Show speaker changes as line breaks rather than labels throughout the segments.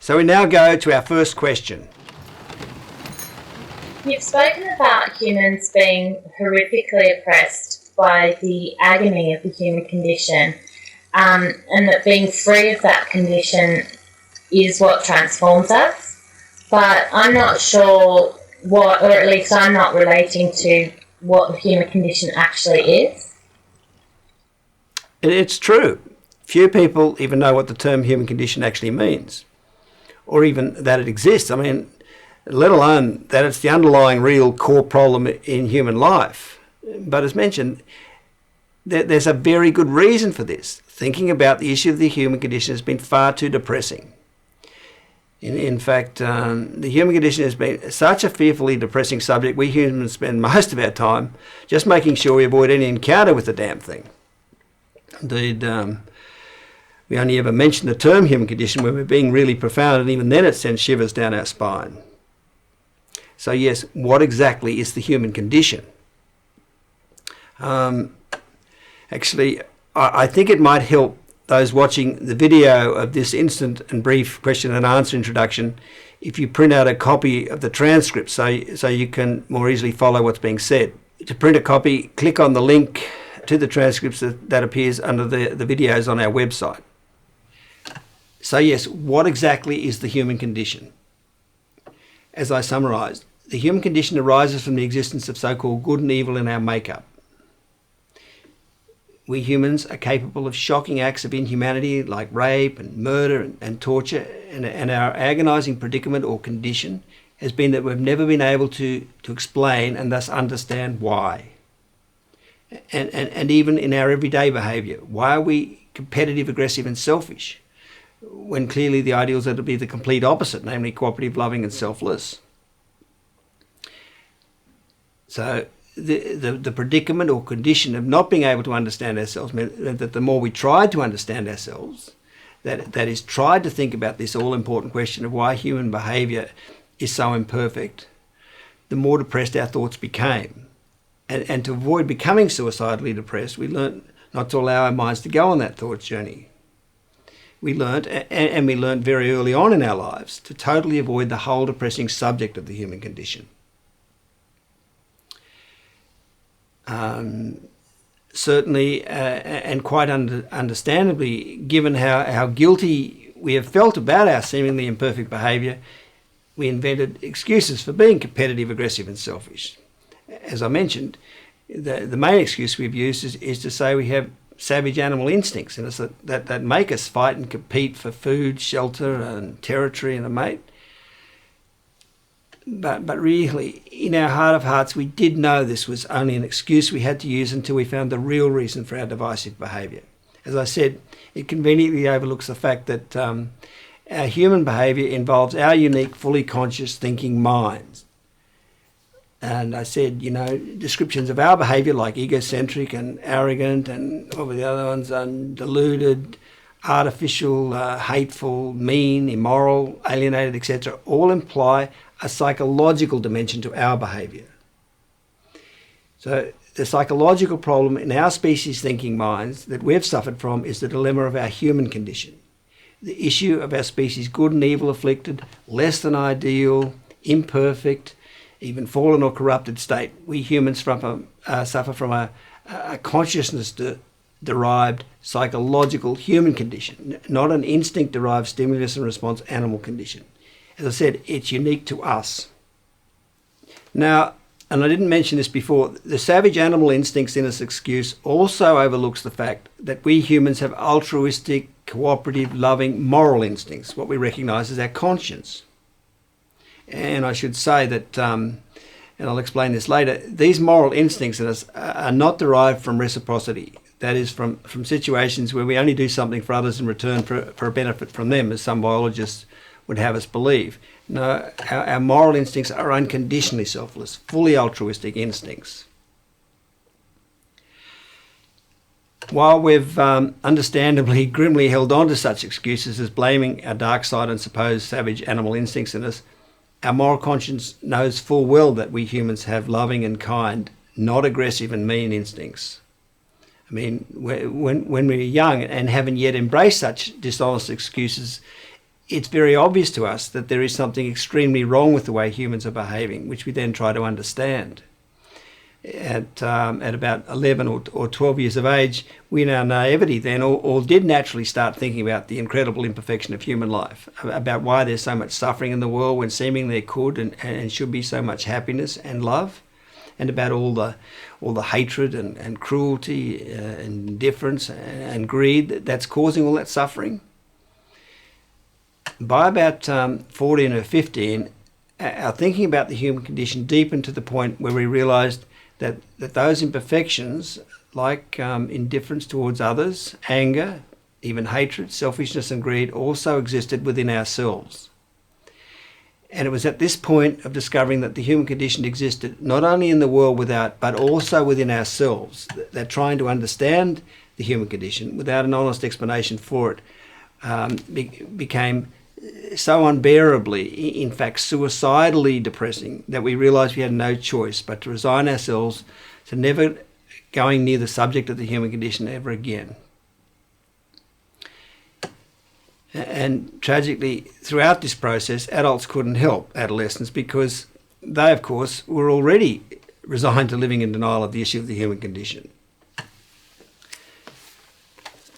So we now go to our first question.
You've spoken about humans being horrifically oppressed by the agony of the human condition, and that being free of that condition is what transforms us. But I'm not sure what, or at least I'm not relating to what the human condition actually is.
It's true. Few people even know what the term human condition actually means, or even that it exists. I mean, let alone that it's the underlying real core problem in human life. But as mentioned, there's a very good reason for this. Thinking about the issue of the human condition has been far too depressing. In fact, the human condition has been such a fearfully depressing subject, we humans spend most of our time just making sure we avoid any encounter with the damn thing. Indeed, we only ever mention the term human condition when we're being really profound, and even then it sends shivers down our spine. So yes, what exactly is the human condition? Actually, I think it might help those watching the video of this instant and brief question and answer introduction if you print out a copy of the transcript so you can more easily follow what's being said. To print a copy, click on the link to the transcripts that appears under the videos on our website. So yes, what exactly is the human condition? As I summarised, the human condition arises from the existence of so-called good and evil in our makeup. We humans are capable of shocking acts of inhumanity like rape and murder and torture, and our agonising predicament or condition has been that we've never been able to explain and thus understand why. And even in our everyday behaviour, why are we competitive, aggressive and selfish when clearly the ideals are to be the complete opposite, namely cooperative, loving and selfless? So the predicament or condition of not being able to understand ourselves meant that the more we tried to understand ourselves, that is, tried to think about this all-important question of why human behaviour is so imperfect, the more depressed our thoughts became. And to avoid becoming suicidally depressed, we learnt not to allow our minds to go on that thought journey. We learnt, and we learnt very early on in our lives, to totally avoid the whole depressing subject of the human condition. Certainly, and quite understandably, given how guilty we have felt about our seemingly imperfect behaviour, we invented excuses for being competitive, aggressive and selfish. As I mentioned, the main excuse we've used is to say we have savage animal instincts in us that make us fight and compete for food, shelter and territory and a mate. But really, in our heart of hearts, we did know this was only an excuse we had to use until we found the real reason for our divisive behaviour. As I said, it conveniently overlooks the fact that our human behaviour involves our unique, fully conscious thinking minds. And I said, descriptions of our behaviour like egocentric and arrogant and what were the other ones, deluded, artificial, hateful, mean, immoral, alienated, etc., all imply a psychological dimension to our behaviour. So the psychological problem in our species' thinking minds that we've suffered from is the dilemma of our human condition. The issue of our species' good and evil afflicted, less than ideal, imperfect, even fallen or corrupted state. We humans suffer from a consciousness-derived psychological human condition, not an instinct-derived stimulus and response animal condition. As I said, it's unique to us. Now, and I didn't mention this before, the savage animal instincts in this excuse also overlooks the fact that we humans have altruistic, cooperative, loving, moral instincts, what we recognise as our conscience. And I should say that, and I'll explain this later, these moral instincts in us are not derived from reciprocity. That is, from situations where we only do something for others in return for a benefit from them, as some biologists would have us believe. No, our moral instincts are unconditionally selfless, fully altruistic instincts. While we've understandably grimly held on to such excuses as blaming our dark side and supposed savage animal instincts in us, our moral conscience knows full well that we humans have loving and kind, not aggressive and mean instincts. I mean, when we're young and haven't yet embraced such dishonest excuses, it's very obvious to us that there is something extremely wrong with the way humans are behaving, which we then try to understand. At about 11 or 12 years of age, we in our naivety then all did naturally start thinking about the incredible imperfection of human life, about why there's so much suffering in the world when seemingly there could and should be so much happiness and love, and about all the hatred and cruelty and indifference and greed that's causing all that suffering. By about 14 or 15, our thinking about the human condition deepened to the point where we realised that those imperfections, like indifference towards others, anger, even hatred, selfishness and greed, also existed within ourselves. And it was at this point of discovering that the human condition existed not only in the world without, but also within ourselves, that trying to understand the human condition without an honest explanation for it became so unbearably, in fact suicidally depressing, that we realised we had no choice but to resign ourselves to never going near the subject of the human condition ever again. And tragically, throughout this process, adults couldn't help adolescents because they, of course, were already resigned to living in denial of the issue of the human condition.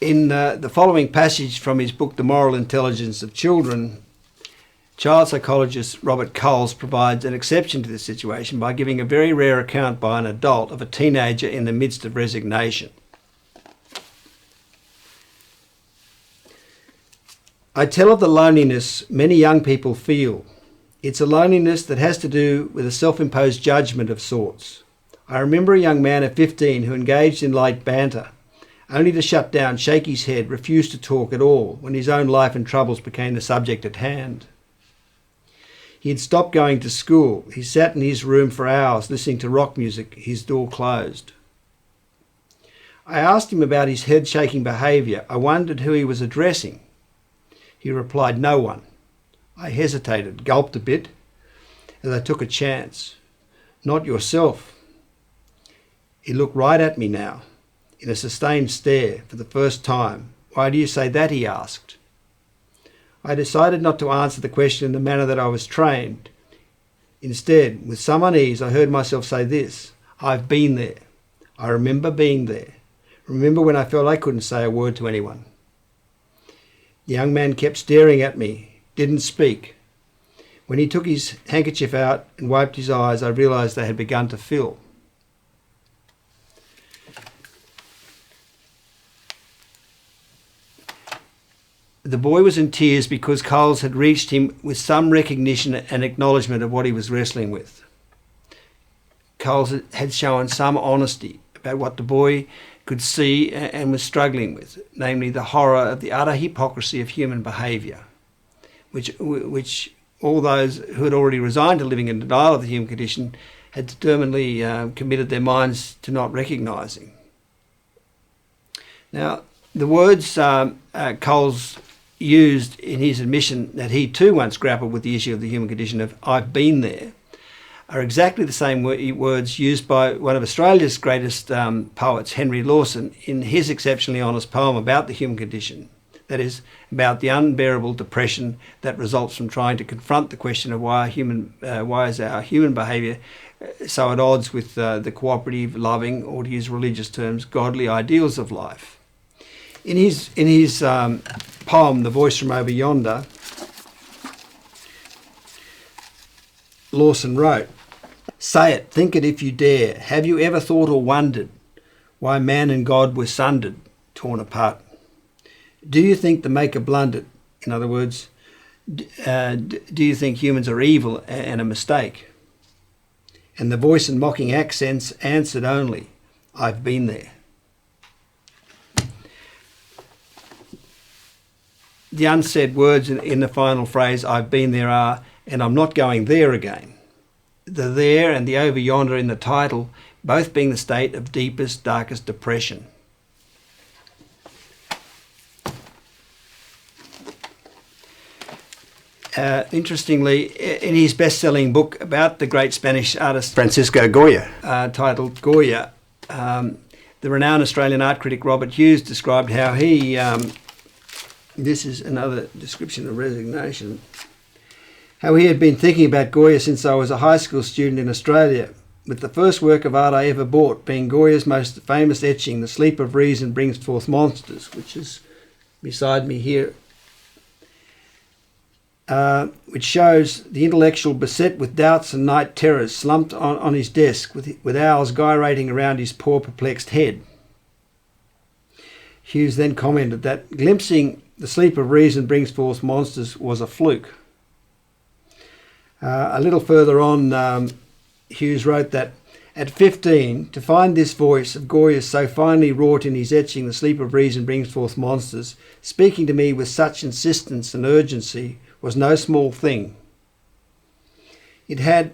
In the following passage from his book, The Moral Intelligence of Children, child psychologist Robert Coles provides an exception to this situation by giving a very rare account by an adult of a teenager in the midst of resignation. I tell of the loneliness many young people feel. It's a loneliness that has to do with a self-imposed judgment of sorts. I remember a young man of 15 who engaged in light banter, only to shut down, shake his head, refuse to talk at all when his own life and troubles became the subject at hand. He had stopped going to school. He sat in his room for hours listening to rock music, his door closed. I asked him about his head-shaking behaviour. I wondered who he was addressing. He replied, "No one." I hesitated, gulped a bit, as I took a chance. "Not yourself." He looked right at me now, in a sustained stare for the first time. "Why do you say that?" he asked. I decided not to answer the question in the manner that I was trained. Instead, with some unease, I heard myself say this: "I've been there. I remember being there. Remember when I felt I couldn't say a word to anyone." The young man kept staring at me, didn't speak. When he took his handkerchief out and wiped his eyes, I realised they had begun to fill. The boy was in tears because Coles had reached him with some recognition and acknowledgement of what he was wrestling with. Coles had shown some honesty about what the boy could see and was struggling with, namely the horror of the utter hypocrisy of human behaviour, which all those who had already resigned to living in denial of the human condition had determinedly committed their minds to not recognising. Now, the words Coles used in his admission that he too once grappled with the issue of the human condition of "I've been there" are exactly the same words used by one of Australia's greatest poets, Henry Lawson, in his exceptionally honest poem about the human condition. That is, about the unbearable depression that results from trying to confront the question of why is our human behaviour so at odds with the cooperative, loving, or to use religious terms, godly ideals of life. In his poem, The Voice from Over Yonder, Lawson wrote, "Say it, think it if you dare. Have you ever thought or wondered why man and God were sundered, torn apart? Do you think the Maker blundered? In other words, do you think humans are evil and a mistake?" And the voice in mocking accents answered only, "I've been there." The unsaid words in the final phrase, "I've been there," are, "and I'm not going there again." The there and the over yonder in the title, both being the state of deepest, darkest depression. Interestingly, in his best-selling book about the great Spanish artist Francisco Goya, titled Goya, the renowned Australian art critic Robert Hughes described how he This is another description of resignation. How he had been thinking about Goya since I was a high school student in Australia, with the first work of art I ever bought being Goya's most famous etching, The Sleep of Reason Brings Forth Monsters, which is beside me here, which shows the intellectual beset with doubts and night terrors slumped on his desk with owls gyrating around his poor perplexed head. Hughes then commented that glimpsing The Sleep of Reason Brings Forth Monsters was a fluke. A little further on, Hughes wrote that at 15, to find this voice of Goya's so finely wrought in his etching The Sleep of Reason Brings Forth Monsters, speaking to me with such insistence and urgency, was no small thing. It had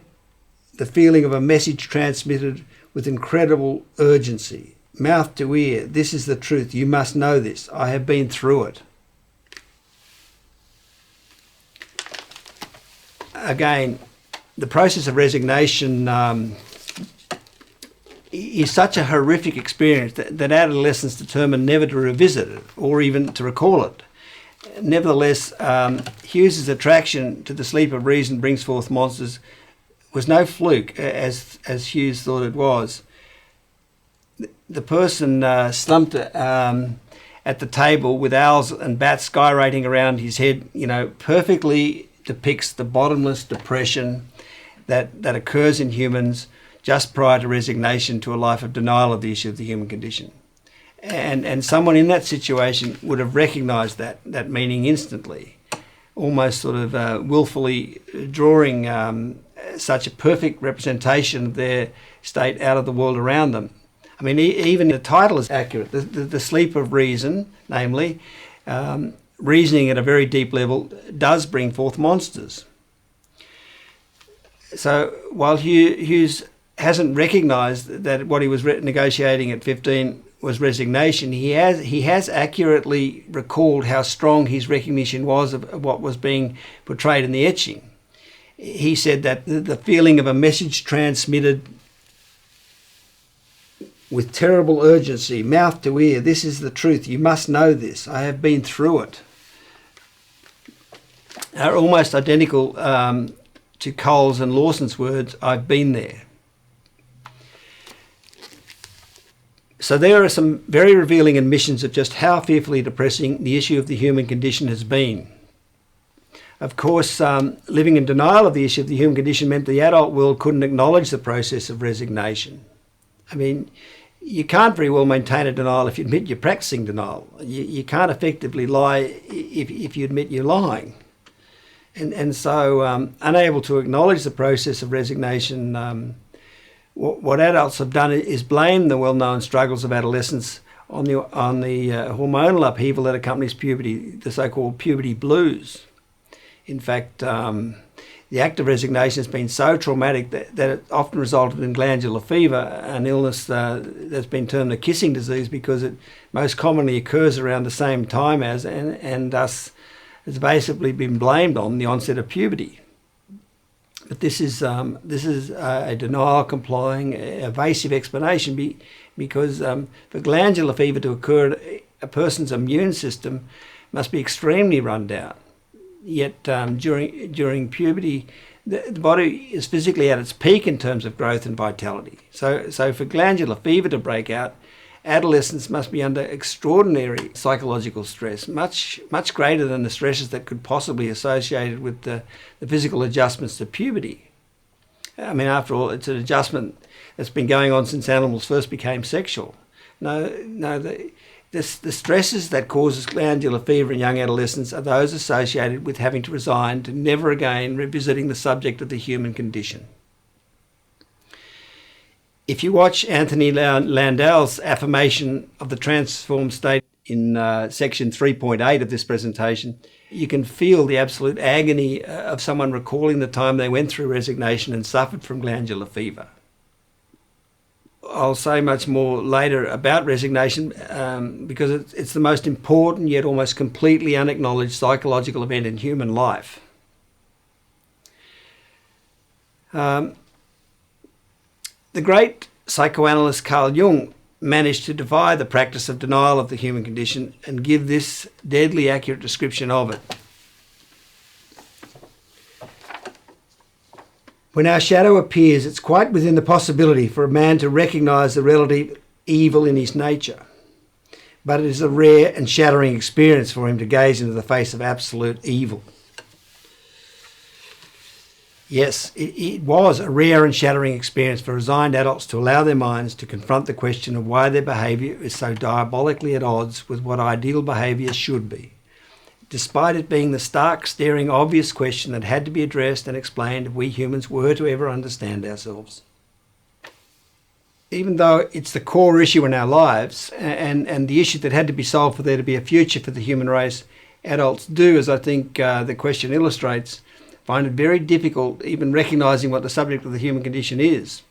the feeling of a message transmitted with incredible urgency. Mouth to ear, this is the truth, you must know this, I have been through it. Again, the process of resignation is such a horrific experience that adolescents determined never to revisit it or even to recall it. Nevertheless, Hughes's attraction to The Sleep of Reason Brings Forth Monsters was no fluke, as Hughes thought it was. The person slumped at the table with owls and bats gyrating around his head, perfectly depicts the bottomless depression that occurs in humans just prior to resignation to a life of denial of the issue of the human condition. And someone in that situation would have recognised that meaning instantly, almost sort of willfully drawing such a perfect representation of their state out of the world around them. I mean, even the title is accurate. The sleep of reason, namely, reasoning at a very deep level, does bring forth monsters. So while Hughes hasn't recognised that what he was negotiating at 15 was resignation, he has accurately recalled how strong his recognition was of what was being portrayed in the etching. He said that the feeling of a message transmitted with terrible urgency, mouth to ear, this is the truth, you must know this, I have been through it, are almost identical to Cole's and Lawson's words, I've been there. So there are some very revealing admissions of just how fearfully depressing the issue of the human condition has been. Of course, living in denial of the issue of the human condition meant the adult world couldn't acknowledge the process of resignation. I mean, you can't very well maintain a denial if you admit you're practicing denial. You can't effectively lie if you admit you're lying. And so unable to acknowledge the process of resignation, what adults have done is blame the well-known struggles of adolescence on the hormonal upheaval that accompanies puberty, the so-called puberty blues. In fact, the act of resignation has been so traumatic that it often resulted in glandular fever, an illness that's been termed a kissing disease because it most commonly occurs around the same time as and thus has basically been blamed on the onset of puberty. But this is a denial-complying, evasive explanation because for glandular fever to occur, a person's immune system must be extremely run down. Yet during puberty, the body is physically at its peak in terms of growth and vitality. So for glandular fever to break out, adolescents must be under extraordinary psychological stress, much greater than the stresses that could possibly be associated with the physical adjustments to puberty. I mean, after all, it's an adjustment that's been going on since animals first became sexual. The stresses that causes glandular fever in young adolescents are those associated with having to resign to never again revisiting the subject of the human condition. If you watch Anthony Landau's affirmation of the transformed state in section 3.8 of this presentation, you can feel the absolute agony of someone recalling the time they went through resignation and suffered from glandular fever. I'll say much more later about resignation because it's the most important yet almost completely unacknowledged psychological event in human life. The great psychoanalyst Carl Jung managed to defy the practice of denial of the human condition and give this deadly accurate description of it. When our shadow appears, it's quite within the possibility for a man to recognise the relative evil in his nature. But it is a rare and shattering experience for him to gaze into the face of absolute evil. Yes, it was a rare and shattering experience for resigned adults to allow their minds to confront the question of why their behaviour is so diabolically at odds with what ideal behaviour should be, despite it being the stark, staring, obvious question that had to be addressed and explained if we humans were to ever understand ourselves. Even though it's the core issue in our lives and the issue that had to be solved for there to be a future for the human race, adults do, as I think the question illustrates, find it very difficult even recognising what the subject of the human condition is.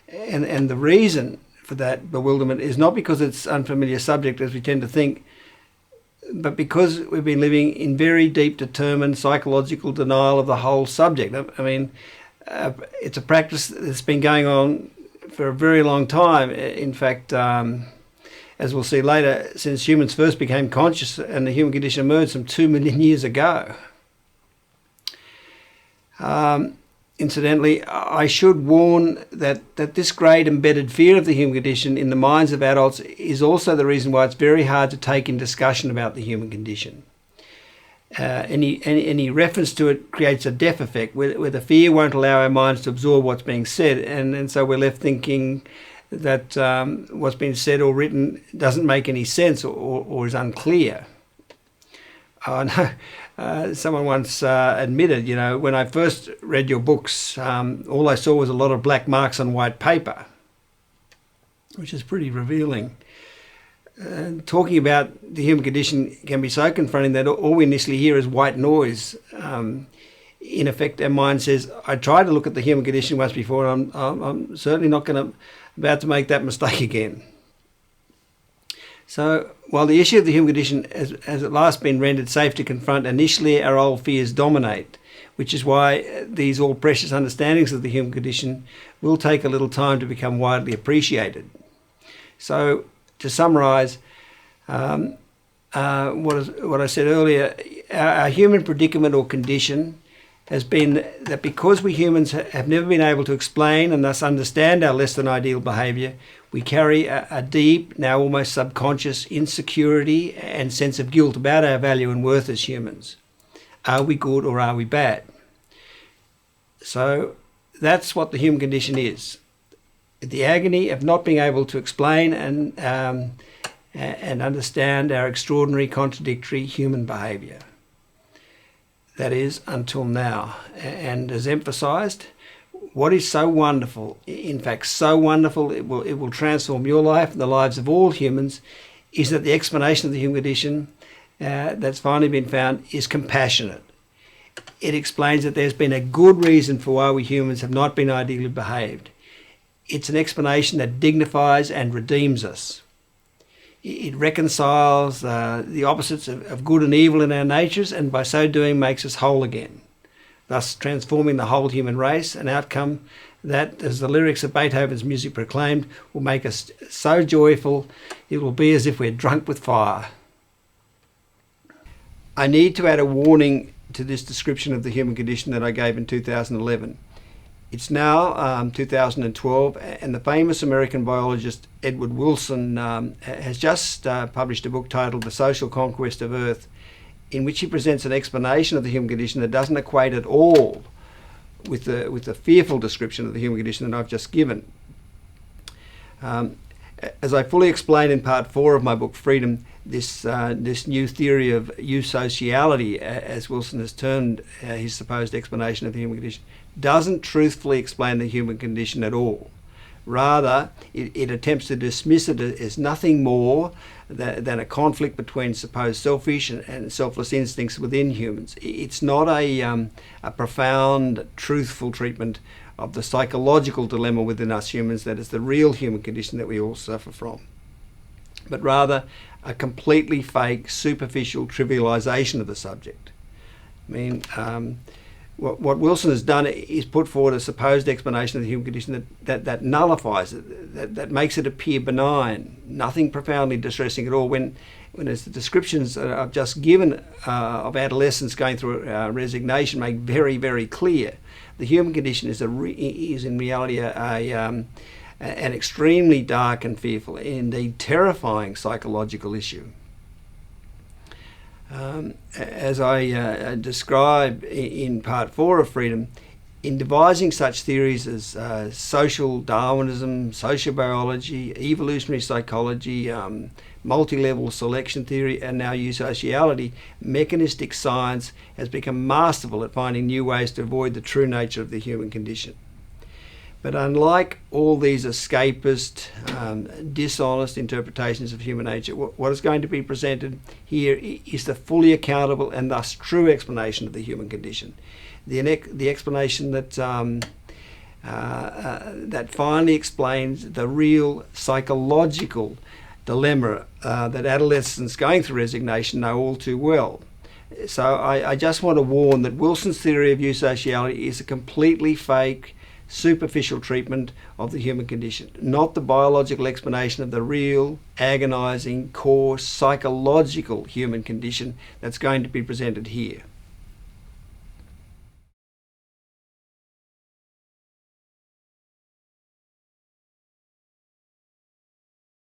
And the reason for that bewilderment is not because it's unfamiliar subject, as we tend to think, but because we've been living in very deep, determined psychological denial of the whole subject. I mean, it's a practice that's been going on for a very long time. In fact, as we'll see later, since humans first became conscious and the human condition emerged some 2 million years ago. Incidentally, I should warn that this great embedded fear of the human condition in the minds of adults is also the reason why it's very hard to take in discussion about the human condition. Any reference to it creates a deaf effect where the fear won't allow our minds to absorb what's being said, and so we're left thinking that what's been said or written doesn't make any sense or is unclear. Oh, no. Someone once admitted, when I first read your books, all I saw was a lot of black marks on white paper, which is pretty revealing. Talking about the human condition can be so confronting that all we initially hear is white noise. In effect, our mind says, I tried to look at the human condition once before, and I'm certainly not about to make that mistake again. So, while the issue of the human condition has at last been rendered safe to confront, initially our old fears dominate, which is why these all precious understandings of the human condition will take a little time to become widely appreciated. So, to summarise what I said earlier, our human predicament or condition has been that because we humans have never been able to explain and thus understand our less than ideal behaviour, we carry a deep, now almost subconscious insecurity and sense of guilt about our value and worth as humans. Are we good or are we bad? So that's what the human condition is. The agony of not being able to explain and understand our extraordinary, contradictory human behaviour. That is, until now. And as emphasised, what is so wonderful, in fact so wonderful, it will transform your life and the lives of all humans, is that the explanation of the human condition that's finally been found is compassionate. It explains that there's been a good reason for why we humans have not been ideally behaved. It's an explanation that dignifies and redeems us. It reconciles the opposites of good and evil in our natures, and by so doing makes us whole again, thus transforming the whole human race, an outcome that, as the lyrics of Beethoven's music proclaimed, will make us so joyful it will be as if we're drunk with fire. I need to add a warning to this description of the human condition that I gave in 2011. It's now 2012, and the famous American biologist Edward Wilson has just published a book titled The Social Conquest of Earth, in which he presents an explanation of the human condition that doesn't equate at all with the fearful description of the human condition that I've just given. As I fully explained in part 4 of my book Freedom, this new theory of eusociality, as Wilson has termed his supposed explanation of the human condition, doesn't truthfully explain the human condition at all. Rather, it attempts to dismiss it as nothing more than a conflict between supposed selfish and selfless instincts within humans. It's not a profound, truthful treatment of the psychological dilemma within us humans that is the real human condition that we all suffer from, but rather a completely fake, superficial trivialisation of the subject. I mean, What Wilson has done is put forward a supposed explanation of the human condition that nullifies it, that makes it appear benign, nothing profoundly distressing at all. When as the descriptions I've just given of adolescents going through resignation make very, very clear, the human condition is in reality an extremely dark and fearful, indeed terrifying psychological issue. As I describe in part 4 of Freedom, in devising such theories as social Darwinism, sociobiology, evolutionary psychology, multi-level selection theory, and now eusociality, mechanistic science has become masterful at finding new ways to avoid the true nature of the human condition. But unlike all these escapist, dishonest interpretations of human nature, what is going to be presented here is the fully accountable and thus true explanation of the human condition. The explanation that that finally explains the real psychological dilemma that adolescents going through resignation know all too well. So I just want to warn that Wilson's theory of eusociality is a completely fake, superficial treatment of the human condition, not the biological explanation of the real, agonizing, coarse, psychological human condition that's going to be presented here.